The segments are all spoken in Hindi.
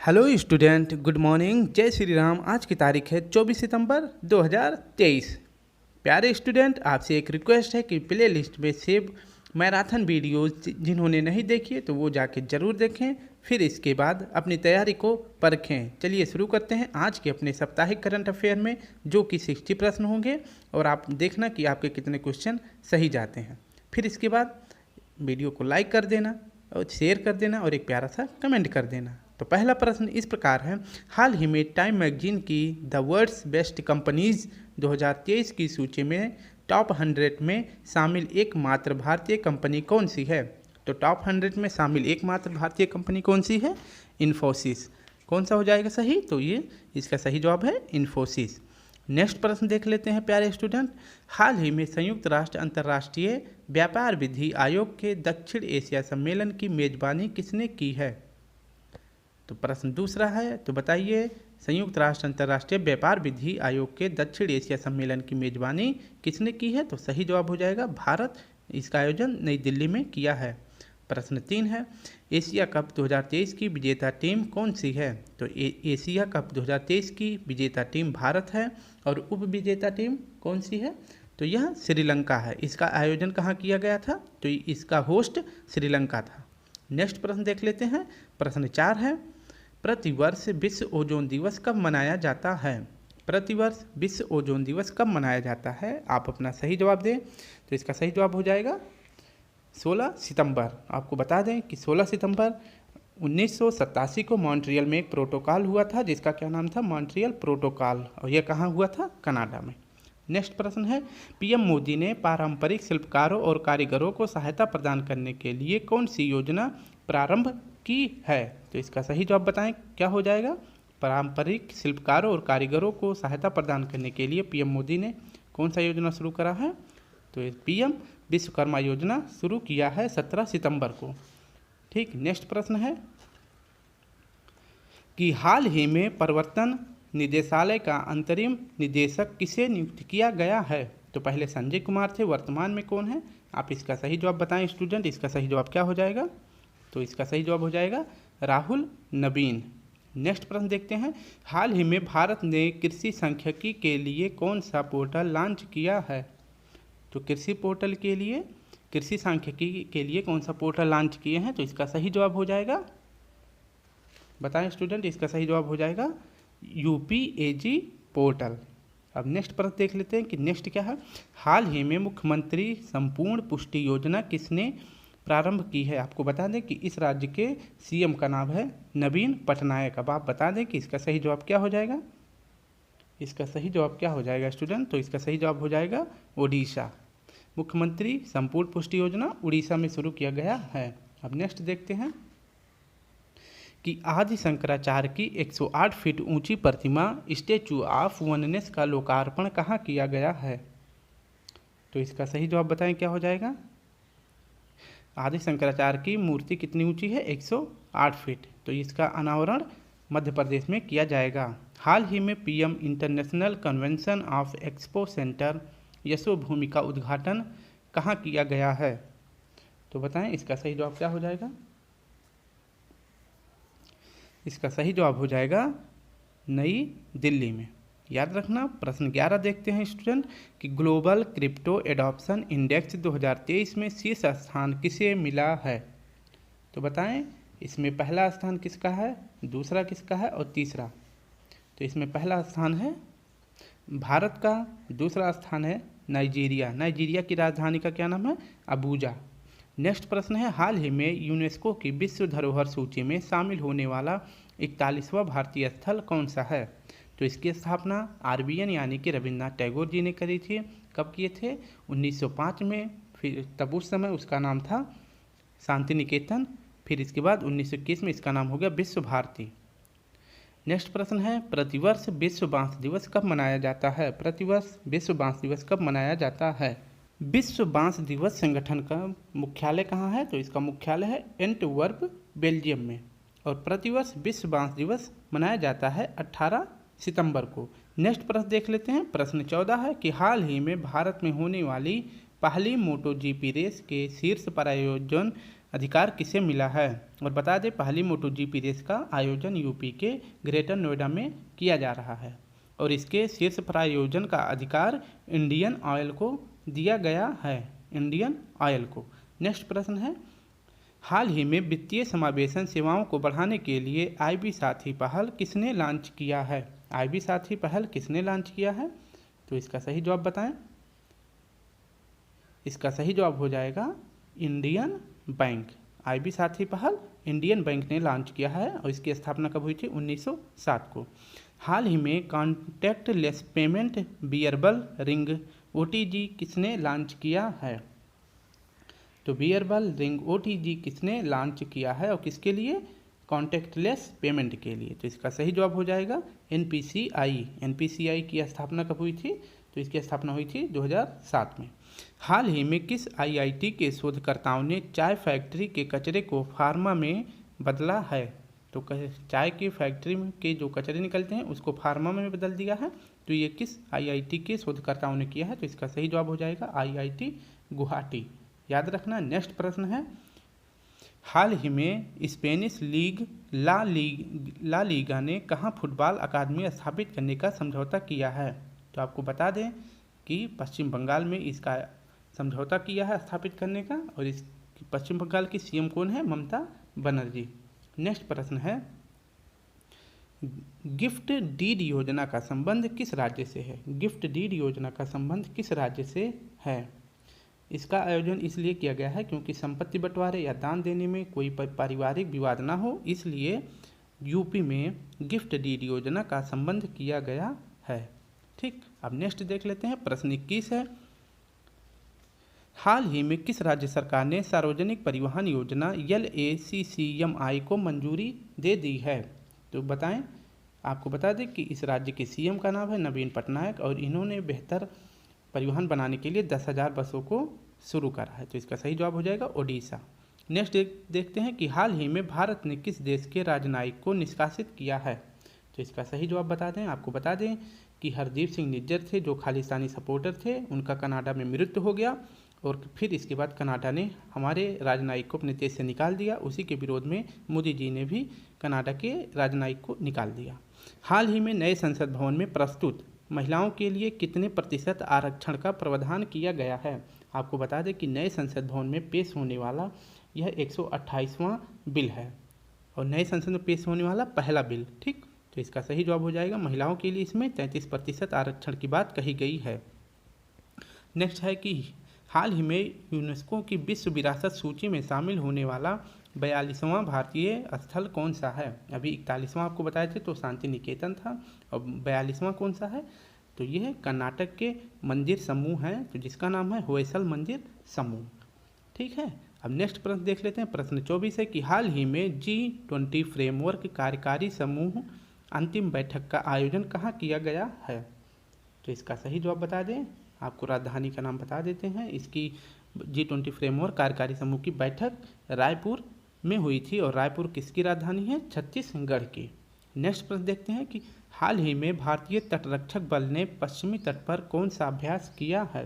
हेलो स्टूडेंट, गुड मॉर्निंग, जय श्री राम। आज की तारीख है 24 सितंबर 2023। प्यारे स्टूडेंट, आपसे एक रिक्वेस्ट है कि प्ले लिस्ट में सेव मैराथन वीडियोस जिन्होंने नहीं देखी है तो वो जाके ज़रूर देखें, फिर इसके बाद अपनी तैयारी को परखें। चलिए शुरू करते हैं आज के अपने साप्ताहिक करंट अफेयर में, जो कि 60 प्रश्न होंगे और आप देखना कि आपके कितने क्वेश्चन सही जाते हैं। फिर इसके बाद वीडियो को लाइक कर देना और शेयर कर देना और एक प्यारा सा कमेंट कर देना। तो पहला प्रश्न इस प्रकार है, हाल ही में टाइम मैगजीन की द वर्ल्ड्स बेस्ट कंपनीज 2023 की सूची में टॉप 100 में शामिल एकमात्र भारतीय कंपनी कौन सी है? तो टॉप 100 में शामिल एकमात्र भारतीय कंपनी कौन सी है? इन्फोसिस। कौन सा हो जाएगा सही? तो ये इसका सही जवाब है इन्फोसिस। नेक्स्ट प्रश्न देख लेते हैं प्यारे स्टूडेंट, हाल ही में संयुक्त राष्ट्र अंतर्राष्ट्रीय व्यापार विधि आयोग के दक्षिण एशिया सम्मेलन की मेजबानी किसने की है? तो प्रश्न दूसरा है, तो बताइए संयुक्त राष्ट्र अंतर्राष्ट्रीय व्यापार विधि आयोग के दक्षिण एशिया सम्मेलन की मेजबानी किसने की है? तो सही जवाब हो जाएगा भारत। इसका आयोजन नई दिल्ली में किया है। प्रश्न 3 है, एशिया कप 2023 की विजेता टीम कौन सी है? तो एशिया कप 2023 की विजेता टीम भारत है और उप विजेता टीम कौन सी है? तो यह श्रीलंका है। इसका आयोजन कहाँ किया गया था? तो इसका होस्ट श्रीलंका था। नेक्स्ट प्रश्न देख लेते हैं। प्रश्न 4 है, प्रतिवर्ष विश्व ओजोन दिवस कब मनाया जाता है? प्रतिवर्ष विश्व ओजोन दिवस कब मनाया जाता है? आप अपना सही जवाब दें। तो इसका सही जवाब हो जाएगा 16 सितंबर। आपको बता दें कि 16 सितंबर 1987 को मॉन्ट्रियल में एक प्रोटोकॉल हुआ था, जिसका क्या नाम था? मॉन्ट्रियल प्रोटोकॉल, और यह कहाँ हुआ था? कनाडा में। नेक्स्ट प्रश्न है, पीएम मोदी ने पारंपरिक शिल्पकारों और कारीगरों को सहायता प्रदान करने के लिए कौन सी योजना प्रारंभ की है? तो इसका सही जवाब बताएं, क्या हो जाएगा? पारंपरिक शिल्पकारों और कारीगरों को सहायता प्रदान करने के लिए पीएम मोदी ने कौन सा योजना शुरू करा है? तो पीएम विश्वकर्मा योजना शुरू किया है 17 सितंबर को। ठीक। नेक्स्ट प्रश्न है कि हाल ही में प्रवर्तन निदेशालय का अंतरिम निदेशक किसे नियुक्त किया गया है? तो पहले संजय कुमार थे, वर्तमान में कौन है? आप इसका सही जवाब बताएं स्टूडेंट। इसका सही जवाब क्या हो जाएगा? तो इसका सही जवाब हो जाएगा राहुल नवीन। नेक्स्ट प्रश्न देखते हैं, हाल ही में भारत ने कृषि सांख्यिकी के लिए कौन सा पोर्टल लॉन्च किया है? तो कृषि पोर्टल के लिए, कृषि सांख्यिकी के लिए कौन सा पोर्टल लॉन्च किए हैं? तो इसका सही जवाब हो जाएगा, बताएं स्टूडेंट। इसका सही जवाब हो जाएगा यूपीएजी पोर्टल। अब नेक्स्ट प्रश्न देख लेते हैं कि नेक्स्ट क्या है, हाल ही में मुख्यमंत्री संपूर्ण पुष्टि योजना किसने प्रारंभ की है? आपको बता दें कि इस राज्य के सीएम का नाम है नवीन पटनायक। अब आप बता दें कि इसका सही जवाब क्या हो जाएगा? इसका सही जवाब क्या हो जाएगा स्टूडेंट? तो इसका सही जवाब हो जाएगा ओडिशा। मुख्यमंत्री संपूर्ण पुष्टि योजना उड़ीसा में शुरू किया गया है। अब नेक्स्ट देखते हैं कि आदि शंकराचार्य की 108 फीट ऊंची प्रतिमा स्टैचू ऑफ वननेस का लोकार्पण कहाँ किया गया है? तो इसका सही जवाब बताएं, क्या हो जाएगा? आदि शंकराचार्य की मूर्ति कितनी ऊंची है? 108 फीट। तो इसका अनावरण मध्य प्रदेश में किया जाएगा। हाल ही में PM international convention of expo centre Yashobhoomi का उद्घाटन कहाँ किया गया है? तो बताएं, इसका सही जवाब क्या हो जाएगा? इसका सही जवाब हो जाएगा नई दिल्ली में। याद रखना। प्रश्न 11 देखते हैं स्टूडेंट कि ग्लोबल क्रिप्टो एडॉप्शन इंडेक्स 2023 में शीर्ष स्थान किसे मिला है? तो बताएं, इसमें पहला स्थान किसका है, दूसरा किसका है और तीसरा? तो इसमें पहला स्थान है भारत का, दूसरा स्थान है नाइजीरिया। नाइजीरिया की राजधानी का क्या नाम है? अबूजा। नेक्स्ट प्रश्न है, हाल ही में यूनेस्को की विश्व धरोहर सूची में शामिल होने वाला 41वां भारतीय स्थल कौन सा है? तो इसकी स्थापना आरबीएन यानी कि रविन्द्रनाथ टैगोर जी ने करी थी। कब किए थे? 1905 में। फिर तब उस समय उसका नाम था शांति निकेतन। फिर इसके बाद 1921 में इसका नाम हो गया विश्व भारती। नेक्स्ट प्रश्न है, प्रतिवर्ष विश्व बांस दिवस कब मनाया जाता है? प्रतिवर्ष विश्व बांस दिवस कब मनाया जाता है? विश्व बांस दिवस संगठन का मुख्यालय कहाँ है? तो इसका मुख्यालय है एंटवर्प, बेल्जियम में। और प्रतिवर्ष विश्व बांस दिवस मनाया जाता है 18 सितंबर को। नेक्स्ट प्रश्न देख लेते हैं। प्रश्न 14 है कि हाल ही में भारत में होने वाली पहली मोटो जीपी रेस के शीर्ष प्रायोजन अधिकार किसे मिला है। और बता दें पहली मोटो जीपी रेस का आयोजन यूपी के ग्रेटर नोएडा में किया जा रहा है और इसके शीर्ष प्रायोजन का अधिकार इंडियन ऑयल को दिया गया है, इंडियन ऑयल को। नेक्स्ट प्रश्न है, हाल ही में वित्तीय समावेशन सेवाओं को बढ़ाने के लिए आईबी साथी पहल किसने लॉन्च किया है। आईबी साथी पहल किसने लॉन्च किया है, तो इसका सही जवाब बताएं। इसका सही जवाब हो जाएगा इंडियन बैंक। आईबी साथी पहल इंडियन बैंक ने लॉन्च किया है और इसकी स्थापना कब हुई थी, 1907 को। हाल ही में contactless payment bearable ring OTG किसने लॉन्च किया है, तो बियरेबल रिंग ओटीजी किसने लॉन्च किया है और किसके लिए, कॉन्टैक्टलेस पेमेंट के लिए। तो इसका सही जवाब हो जाएगा एनपीसीआई। एनपीसीआई की स्थापना कब हुई थी, तो इसकी स्थापना हुई थी 2007 में। हाल ही में किस आईआईटी के शोधकर्ताओं ने चाय फैक्ट्री के कचरे को फार्मा में बदला है, तो चाय की फैक्ट्री के जो कचरे निकलते हैं उसको फार्मा में बदल दिया है, तो ये किस आईआईटी के शोधकर्ताओं ने किया है, तो इसका सही जवाब हो जाएगा आईआईटी गुवाहाटी। याद रखना। नेक्स्ट प्रश्न है, हाल ही में स्पेनिश लीग ला लीगा ने कहाँ फुटबॉल अकादमी स्थापित करने का समझौता किया है, तो आपको बता दें कि पश्चिम बंगाल में इसका समझौता किया है स्थापित करने का और इस पश्चिम बंगाल की सीएम कौन है, ममता बनर्जी। नेक्स्ट प्रश्न है, गिफ्ट डीड योजना का संबंध किस राज्य से है। गिफ्ट डीड योजना का संबंध किस राज्य से है। इसका आयोजन इसलिए किया गया है क्योंकि संपत्ति बंटवारे या दान देने में कोई पारिवारिक विवाद ना हो, इसलिए यूपी में गिफ्ट डीड योजना का संबंध किया गया है। ठीक, अब नेक्स्ट देख लेते हैं। प्रश्न 21 है, हाल ही में किस राज्य सरकार ने सार्वजनिक परिवहन योजना LACCMI को मंजूरी दे दी है, तो बताएं। आपको बता दें कि इस राज्य के सीएम का नाम है नवीन पटनायक और इन्होंने बेहतर परिवहन बनाने के लिए 10,000 बसों को शुरू करा है, तो इसका सही जवाब हो जाएगा ओडिशा। नेक्स्ट देखते हैं कि हाल ही में भारत ने किस देश के राजनयिक को निष्कासित किया है, तो इसका सही जवाब बता दें। आपको बता दें कि हरदीप सिंह निज्जर थे जो खालिस्तानी सपोर्टर थे, उनका कनाडा में मृत्यु हो गया और फिर इसके बाद कनाडा ने हमारे राजनयिक को अपने देश से निकाल दिया। उसी के विरोध में मोदी जी ने भी कनाडा के राजनयिक को निकाल दिया। हाल ही में नए संसद भवन में प्रस्तुत महिलाओं के लिए कितने प्रतिशत आरक्षण का प्रावधान किया गया है। आपको बता दें कि नए संसद भवन में पेश होने वाला यह 128वां बिल है और नए संसद में पेश होने वाला पहला बिल। ठीक, तो इसका सही जवाब हो जाएगा महिलाओं के लिए इसमें 33% आरक्षण की बात कही गई है। नेक्स्ट है कि हाल ही में यूनेस्को की विश्व विरासत सूची में शामिल होने वाला 42वां भारतीय स्थल कौन सा है। अभी 41वां आपको बताए थे तो शांति निकेतन था और 42वां कौन सा है, तो ये है कर्नाटक के मंदिर समूह है, तो जिसका नाम है होयसल मंदिर समूह। ठीक है, अब नेक्स्ट प्रश्न देख लेते हैं। प्रश्न 24 है कि हाल ही में G20 फ्रेमवर्क कार्यकारी समूह अंतिम बैठक का आयोजन कहाँ किया गया है, तो इसका सही जवाब बता दें। आपको राजधानी का नाम बता देते हैं। इसकी G20 फ्रेमवर्क कार्यकारी समूह की बैठक रायपुर में हुई थी और रायपुर किसकी राजधानी है, छत्तीसगढ़ की। नेक्स्ट प्रश्न देखते हैं कि हाल ही में भारतीय तटरक्षक बल ने पश्चिमी तट पर कौन सा अभ्यास किया है,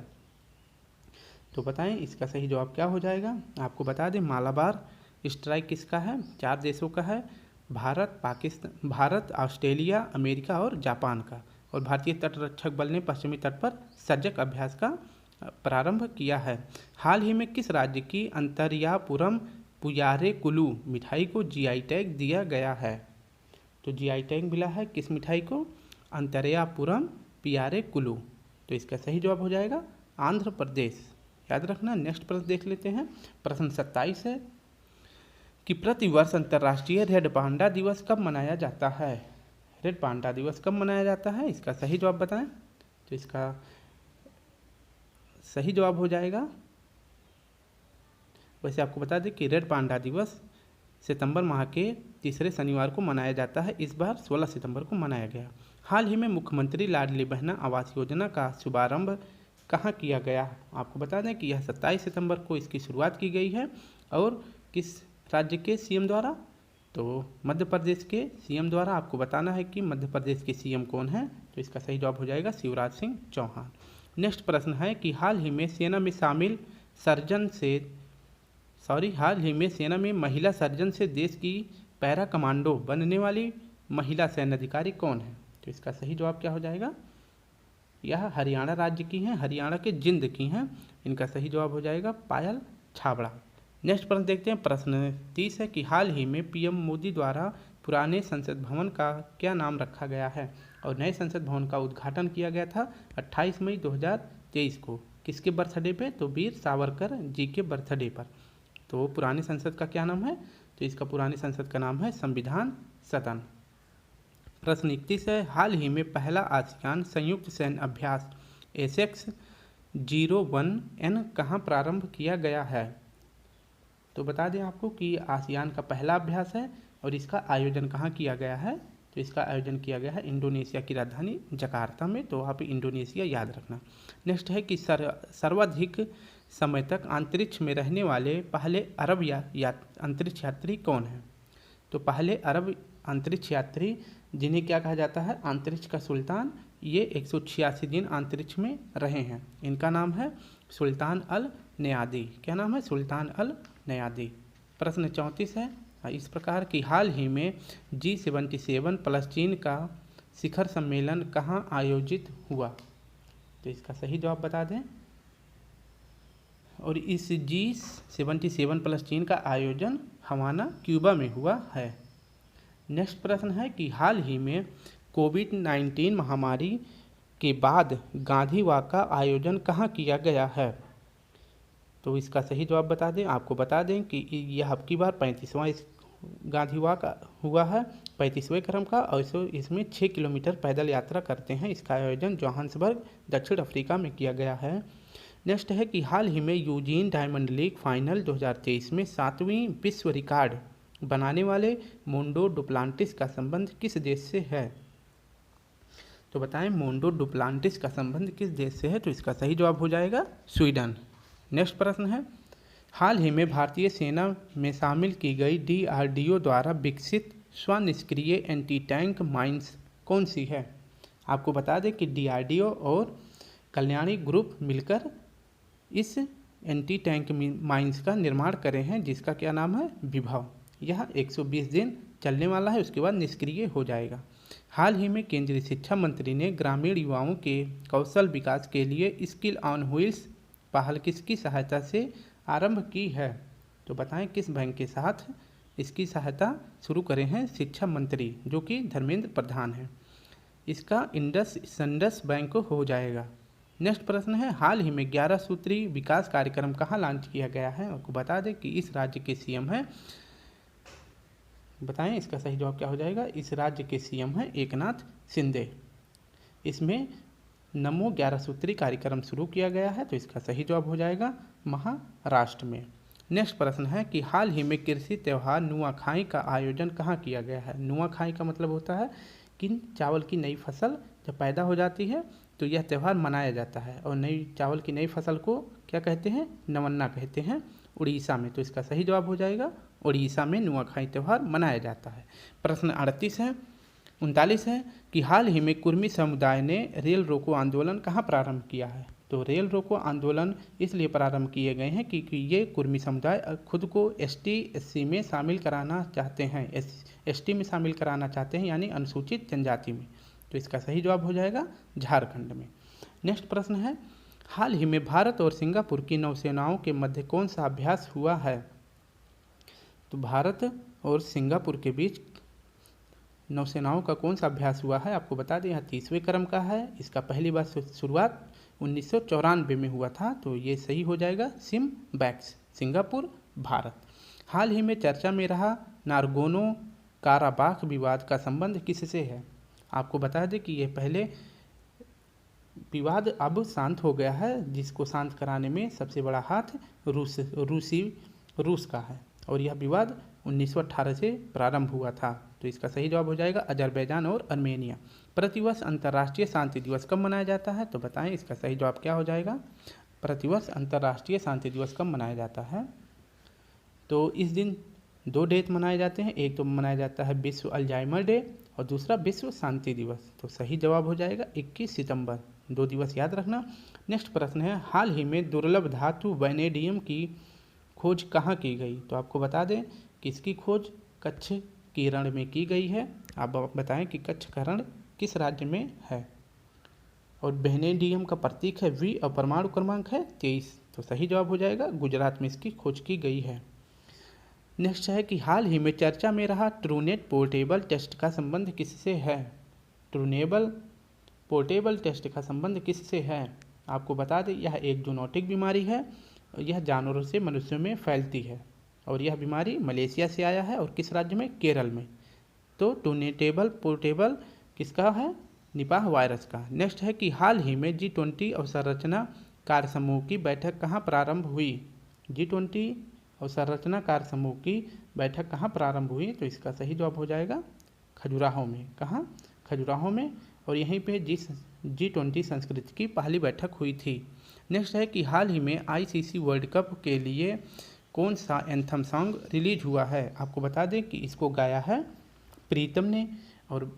तो बताएं इसका सही जवाब क्या हो जाएगा। आपको बता दें मालाबार स्ट्राइक किसका है, 4 देशों का है, भारत, पाकिस्तान, भारत, ऑस्ट्रेलिया, अमेरिका और जापान का। और भारतीय तटरक्षक बल ने पश्चिमी तट पर सजग अभ्यास का प्रारंभ किया है। हाल ही में किस राज्य की अंतर्यापुरम पुयारे कुलू मिठाई को GI टैग दिया गया है, तो GI टैग मिला है किस मिठाई को, अंतर्यापुरम पियारे कुलू, तो इसका सही जवाब हो जाएगा आंध्र प्रदेश। याद रखना। नेक्स्ट प्रश्न देख लेते हैं। प्रश्न 27 है कि प्रतिवर्ष अंतर्राष्ट्रीय रेड पांडा दिवस कब मनाया जाता है। रेड पांडा दिवस कब मनाया जाता है, इसका सही जवाब बताएं, तो इसका सही जवाब हो जाएगा, वैसे आपको बता दें कि रेड पांडा दिवस सितंबर माह के तीसरे शनिवार को मनाया जाता है। इस बार 16 सितंबर को मनाया गया। हाल ही में मुख्यमंत्री लाडली बहना आवास योजना का शुभारंभ कहाँ किया गया, आपको बता दें कि यह 27 सितंबर को इसकी शुरुआत की गई है और किस राज्य के सीएम द्वारा, तो मध्य प्रदेश के सीएम द्वारा। आपको बताना है कि मध्य प्रदेश के सीएम कौन है, तो इसका सही जवाब हो जाएगा शिवराज सिंह चौहान। नेक्स्ट प्रश्न है कि हाल ही में सेना में शामिल हाल ही में सेना में महिला सर्जन से देश की पैरा कमांडो बनने वाली महिला सैन्य अधिकारी कौन है? तो इसका सही जवाब क्या हो जाएगा? यह हरियाणा राज्य की हैं, हरियाणा के जिंद की हैं। इनका सही जवाब हो जाएगा पायल छाबड़ा। नेक्स्ट प्रश्न देखते हैं। प्रश्न 30 है कि हाल ही में पीएम मोदी द्वारा पुराने संसद भवन का क्या नाम रखा गया है? और नए संसद भवन का उद्घाटन किया गया था 28 मई 2023 को। किसके बर्थडे पे? तो वीर सावरकर जी के बर्थडे पर। तो पुराने संसद का क्या नाम है? तो इसका पुराने संसद का नाम है संविधान सदन। प्रश्न 31 है हाल ही में पहला आसियान संयुक्त सैन्य अभ्यास एसेक्स 01N कहाँ प्रारंभ किया गया है? तो बता दें आपको कि आसियान का पहला अभ्यास है और इसका आयोजन कहाँ किया गया है? तो इसका आयोजन किया गया है इंडोनेशिया की राजधानी जकार्ता में। तो वहाँ पे इंडोनेशिया याद रखना। नेक्स्ट है कि सर्वाधिक समय तक अंतरिक्ष में रहने वाले पहले अरब अंतरिक्ष यात्री कौन है? तो पहले अरब अंतरिक्ष यात्री जिन्हें क्या कहा जाता है? अंतरिक्ष का सुल्तान। ये 186 दिन अंतरिक्ष में रहे हैं। इनका नाम है सुल्तान अल नयादी। क्या नाम है? सुल्तान अल नयादी। प्रश्न 34 है इस प्रकार की हाल ही में G77 प्लस चीन का शिखर सम्मेलन कहाँ आयोजित हुआ? तो इसका सही जवाब बता दें। और इस G77 प्लस चीन का आयोजन हवाना क्यूबा में हुआ है। नेक्स्ट प्रश्न है कि हाल ही में कोविड-19 महामारी के बाद गांधी वॉक का आयोजन कहाँ किया गया है? तो इसका सही जवाब बता दें। आपको बता दें कि यह अब की बार 35वां गांधी वॉक हुआ है, 35वें क्रम का। और इसमें 6 किलोमीटर पैदल यात्रा करते हैं। इसका आयोजन जोहान्सबर्ग दक्षिण अफ्रीका में किया गया है। नेक्स्ट है कि हाल ही में यूजीन डायमंड लीग फाइनल 2023 में 7वीं विश्व रिकॉर्ड बनाने वाले मोंडो डुप्लांटिस का संबंध किस देश से है? तो बताएं मोंडो डुप्लांटिस का संबंध किस देश से है? तो इसका सही जवाब हो जाएगा स्वीडन। नेक्स्ट प्रश्न है हाल ही में भारतीय सेना में शामिल की गई DRDO द्वारा विकसित स्वनिष्क्रिय एंटी टैंक माइंस कौन सी है? आपको बता दें कि DRDO और कल्याणी ग्रुप मिलकर इस एंटी टैंक माइंस का निर्माण करे हैं, जिसका क्या नाम है? विभव। यह 120 दिन चलने वाला है, उसके बाद निष्क्रिय हो जाएगा। हाल ही में केंद्रीय शिक्षा मंत्री ने ग्रामीण युवाओं के कौशल विकास के लिए स्किल ऑन व्हील्स पहल किसकी सहायता से आरंभ की है? तो बताएं किस बैंक के साथ इसकी सहायता शुरू करे हैं? शिक्षा मंत्री जो कि धर्मेंद्र प्रधान है। इसका इंडस बैंक हो जाएगा। नेक्स्ट प्रश्न है हाल ही में 11 सूत्री विकास कार्यक्रम कहाँ लॉन्च किया गया है? आपको बता दें कि इस राज्य के सीएम है, बताएं इसका सही जवाब क्या हो जाएगा? इस राज्य के सीएम है एकनाथ शिंदे। इसमें नमो 11 सूत्री कार्यक्रम शुरू किया गया है। तो इसका सही जवाब हो जाएगा महाराष्ट्र में। नेक्स्ट प्रश्न है कि हाल ही में कृषि त्यौहार नुआखाई का आयोजन कहाँ किया गया है? नुआखाई का मतलब होता है कि चावल की नई फसल जब पैदा हो जाती है तो यह त्यौहार मनाया जाता है। और चावल की नई फसल को क्या कहते हैं? नवन्ना कहते हैं उड़ीसा में। तो इसका सही जवाब हो जाएगा उड़ीसा में नुआखाई त्यौहार मनाया जाता है। प्रश्न 39 है कि हाल ही में कुर्मी समुदाय ने रेल रोको आंदोलन कहाँ प्रारंभ किया है? तो रेल रोको आंदोलन इसलिए प्रारंभ किए गए हैं क्योंकि ये कुर्मी समुदाय खुद को ST/SC में शामिल कराना चाहते हैं, ST में शामिल कराना चाहते हैं, यानी अनुसूचित जनजाति में। तो इसका सही जवाब हो जाएगा झारखंड में। नेक्स्ट प्रश्न है हाल ही में भारत और सिंगापुर की नौसेनाओं के मध्य कौन सा अभ्यास हुआ है? तो भारत और सिंगापुर के बीच नौसेनाओं का कौन सा अभ्यास हुआ है? आपको बता दें यह 30वें क्रम का है। इसका पहली बार शुरुआत 1994 में हुआ था। तो ये सही हो जाएगा सिमबैक्स, सिंगापुर, भारत। हाल ही में चर्चा में रहा नारगोनो काराबाख विवाद का संबंध किससे है? आपको बता दें कि यह पहले विवाद अब शांत हो गया है, जिसको शांत कराने में सबसे बड़ा हाथ रूस का है। और यह विवाद 1918 से प्रारंभ हुआ था। तो इसका सही जवाब हो जाएगा अजरबैजान और आर्मेनिया। प्रतिवर्ष अंतर्राष्ट्रीय शांति दिवस कब मनाया जाता है? तो बताएं इसका सही जवाब क्या हो जाएगा? प्रतिवर्ष अंतर्राष्ट्रीय शांति दिवस कब मनाया जाता है? तो इस दिन 2 डेट मनाए जाते हैं। एक तो मनाया जाता है विश्व अल्जाइमर डे और दूसरा विश्व शांति दिवस। तो सही जवाब हो जाएगा 21 सितंबर। 2 दिवस याद रखना। नेक्स्ट प्रश्न है हाल ही में दुर्लभ धातु वैनेडियम की खोज कहाँ की गई? तो आपको बता दें कि इसकी खोज कच्छ की रण में की गई है। आप बताएं कि कच्छ का रण किस राज्य में है। और वेनेडियम का प्रतीक है V और परमाणु क्रमांक है 23। तो सही जवाब हो जाएगा गुजरात में इसकी खोज की गई है। नेक्स्ट है कि हाल ही में चर्चा में रहा ट्रूनेट पोर्टेबल टेस्ट का संबंध किससे है? ट्रूनेबल पोर्टेबल टेस्ट का संबंध किससे है? आपको बता दें यह एक जूनोटिक बीमारी है। यह जानवरों से मनुष्यों में फैलती है और यह बीमारी मलेशिया से आया है और किस राज्य में? केरल में। तो ट्रूनेटेबल पोर्टेबल किसका है? निपाह वायरस का। नेक्स्ट है कि हाल ही में G20 अवसंरचना कार्य समूह की बैठक कहाँ प्रारंभ हुई? G20 अवसंरचना कार्य समूह की बैठक कहाँ प्रारंभ हुई? तो इसका सही जवाब हो जाएगा खजुराहो में। कहाँ? खजुराहो में। और यहीं पे G20 संस्कृति की पहली बैठक हुई थी। नेक्स्ट है कि हाल ही में ICC वर्ल्ड कप के लिए कौन सा एंथम सॉन्ग रिलीज हुआ है? आपको बता दें कि इसको गाया है प्रीतम ने। और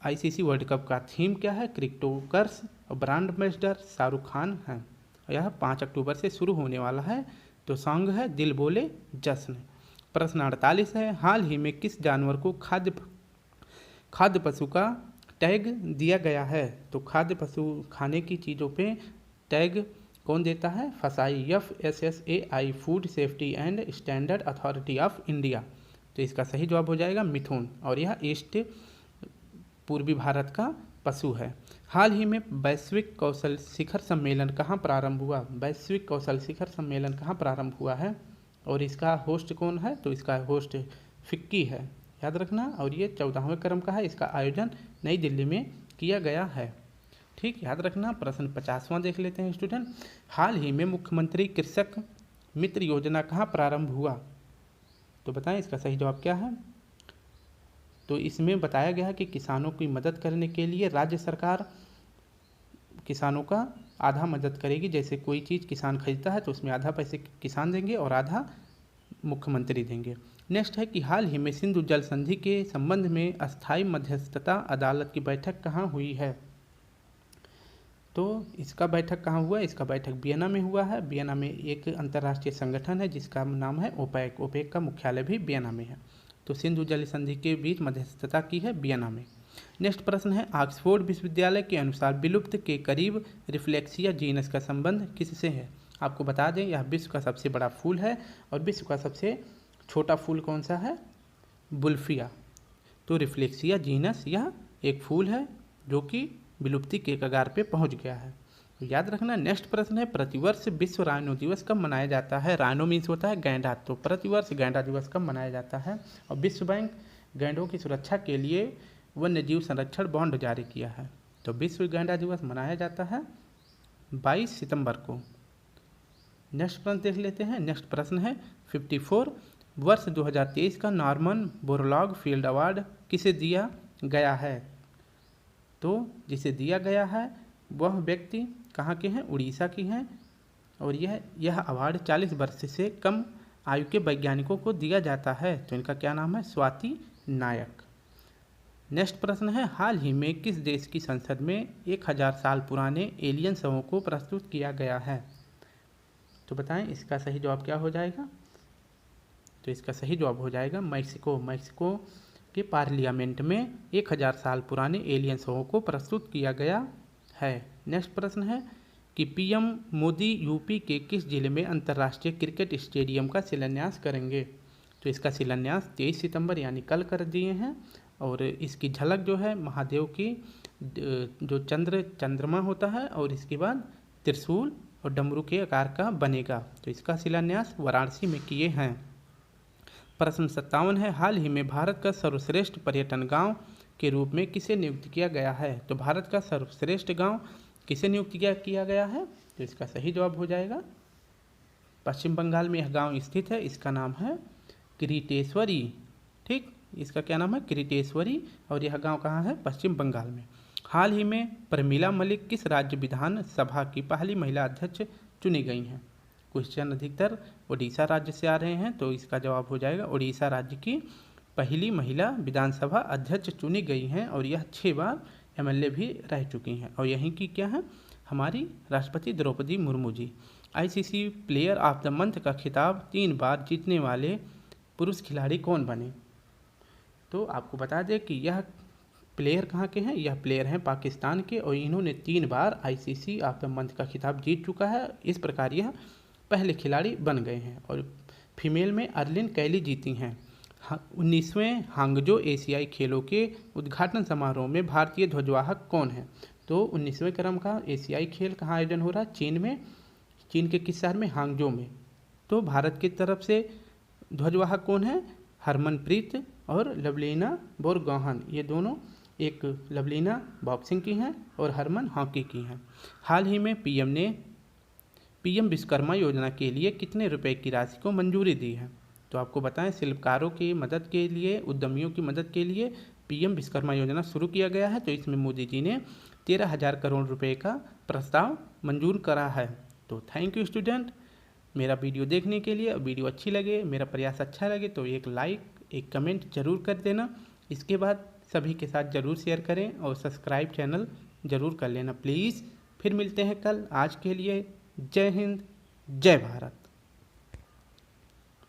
ICC वर्ल्ड कप का थीम क्या है? क्रिकेटर्स और ब्रांड एम्बेसडर शाहरुख खान हैं। यह 5 अक्टूबर से शुरू होने वाला है। तो सॉन्ग है दिल बोले जश्न। प्रश्न 48 है, हाल ही में किस जानवर को खाद्य पशु का टैग दिया गया है? तो खाद्य पशु खाने की चीज़ों पे टैग कौन देता है? फसाई FSSAI food safety and standard authority of India. तो इसका सही जवाब हो जाएगा मिथुन। और यह ईस्ट पूर्वी भारत का पशु है। हाल ही में वैश्विक कौशल शिखर सम्मेलन कहाँ प्रारंभ हुआ? वैश्विक कौशल शिखर सम्मेलन कहाँ प्रारंभ हुआ है? और इसका होस्ट कौन है? तो इसका होस्ट फिक्की है, याद रखना। और ये 14वें क्रम का है। इसका आयोजन नई दिल्ली में किया गया है। ठीक, याद रखना। प्रश्न 50वां देख लेते हैं स्टूडेंट। हाल ही में मुख्यमंत्री कृषक मित्र योजना कहाँ प्रारंभ हुआ? तो बताएं इसका सही जवाब क्या है? तो इसमें बताया गया है कि किसानों की मदद करने के लिए राज्य सरकार किसानों का आधा मदद करेगी। जैसे कोई चीज़ किसान खरीदता है तो उसमें आधा पैसे किसान देंगे और आधा मुख्यमंत्री देंगे। नेक्स्ट है कि हाल ही में सिंधु जल संधि के संबंध में अस्थायी मध्यस्थता अदालत की बैठक कहाँ हुई है? तो इसका बैठक कहाँ हुआ? इसका बैठक वियना में हुआ है। वियना में एक अंतर्राष्ट्रीय संगठन है जिसका नाम है ओपेक। ओपेक का मुख्यालय भी वियना में है। तो सिंधु जल संधि के बीच मध्यस्थता की है वियना में। नेक्स्ट प्रश्न है, ऑक्सफोर्ड विश्वविद्यालय के अनुसार विलुप्त के करीब रिफ्लेक्सिया जीनस का संबंध किससे है? आपको बता दें यह विश्व का सबसे बड़ा फूल है। और विश्व का सबसे छोटा फूल कौन सा है? बुल्फिया। तो रिफ्लेक्सिया जीनस यह एक फूल है जो कि विलुप्ति के कगार पे पहुंच गया है। तो याद रखना। नेक्स्ट प्रश्न है, प्रतिवर्ष विश्व राइनो दिवस कब मनाया जाता है? राइनो मीन्स होता है गैंडा। तो प्रतिवर्ष गैंडा दिवस कब मनाया जाता है? और विश्व बैंक गैंडों की सुरक्षा के लिए वन्य जीव संरक्षण बॉन्ड जारी किया है। तो विश्व गैंडा दिवस मनाया जाता है 22 सितंबर को। नेक्स्ट प्रश्न देख लेते हैं। नेक्स्ट प्रश्न है 54, वर्ष 2023 का नॉर्मन बोरलॉग फील्ड अवार्ड किसे दिया गया है? तो जिसे दिया गया है वह व्यक्ति कहाँ के हैं? उड़ीसा की हैं। और यह अवार्ड 40 वर्ष से कम आयु के वैज्ञानिकों को दिया जाता है। तो इनका क्या नाम है? स्वाति नायक। नेक्स्ट प्रश्न है, हाल ही में किस देश की संसद में 1000 साल पुराने एलियन शवों को प्रस्तुत किया गया है? तो बताएं इसका सही जवाब क्या हो जाएगा? तो इसका सही जवाब हो जाएगा मैक्सिको। मैक्सिको के पार्लियामेंट में 1000 साल पुराने एलियन शवों को प्रस्तुत किया गया है। नेक्स्ट प्रश्न है कि PM मोदी यूपी के किस जिले में अंतर्राष्ट्रीय क्रिकेट स्टेडियम का शिलान्यास करेंगे? तो इसका शिलान्यास 23 सितंबर यानी कल कर दिए हैं। और इसकी झलक जो है महादेव की जो चंद्रमा होता है और इसके बाद त्रिशूल और डमरू के आकार का बनेगा। तो इसका शिलान्यास वाराणसी में किए हैं। प्रश्न 57 है, हाल ही में भारत का सर्वश्रेष्ठ पर्यटन गांव के रूप में किसे नियुक्त किया गया है? तो भारत का सर्वश्रेष्ठ गांव किसे नियुक्त किया गया है? तो इसका सही जवाब हो जाएगा पश्चिम बंगाल में यह गांव स्थित है। इसका नाम है किरीटेश्वरी। ठीक, इसका क्या नाम है? किरीटेश्वरी। और यह गांव कहाँ है? पश्चिम बंगाल में। हाल ही में प्रमीला मलिक किस राज्य विधानसभा की पहली महिला अध्यक्ष चुनी गई हैं? क्वेश्चन अधिकतर उड़ीसा राज्य से आ रहे हैं। तो इसका जवाब हो जाएगा उड़ीसा राज्य की पहली महिला विधानसभा अध्यक्ष चुनी गई हैं। और यह 6 बार MLA भी रह चुकी हैं। और यहीं की क्या है? हमारी राष्ट्रपति Droupadi Murmu ji. ICC player of the month का खिताब 3 बार जीतने वाले पुरुष खिलाड़ी कौन बने? तो आपको बता दें कि यह प्लेयर कहाँ के हैं, यह प्लेयर हैं पाकिस्तान के और इन्होंने 3 बार आईसीसी ऑफ द मंथ का खिताब जीत चुका है। इस प्रकार यह पहले खिलाड़ी बन गए हैं। और फीमेल में अर्लिन कैली जीती हैं। 19वें हांगजो एशियाई खेलों के उद्घाटन समारोह में भारतीय ध्वजवाहक कौन है? तो 19वें क्रम का एशियाई खेल कहाँ आयोजन हो रहा है? चीन में। चीन के किस शहर में? हांगजो में। तो भारत की तरफ से ध्वजवाहक कौन है? हरमनप्रीत और लवलीना बोरगोहान। ये दोनों, एक लवलीना बॉक्सिंग की हैं और हरमन हॉकी की हैं। हाल ही में पीएम ने पीएम विश्वकर्मा योजना के लिए कितने रुपए की राशि को मंजूरी दी है? तो आपको बताएं, शिल्पकारों की मदद के लिए, उद्यमियों की मदद के लिए पीएम विश्वकर्मा योजना शुरू किया गया है। तो इसमें मोदी जी ने 13,000 करोड़ रुपए का प्रस्ताव मंजूर करा है। तो थैंक यू स्टूडेंट, मेरा वीडियो देखने के लिए। वीडियो अच्छी लगे, मेरा प्रयास अच्छा लगे तो एक लाइक, एक कमेंट जरूर कर देना। इसके बाद सभी के साथ ज़रूर शेयर करें और सब्सक्राइब चैनल ज़रूर कर लेना प्लीज़। फिर मिलते हैं कल। आज के लिए जय हिंद, जय भारत।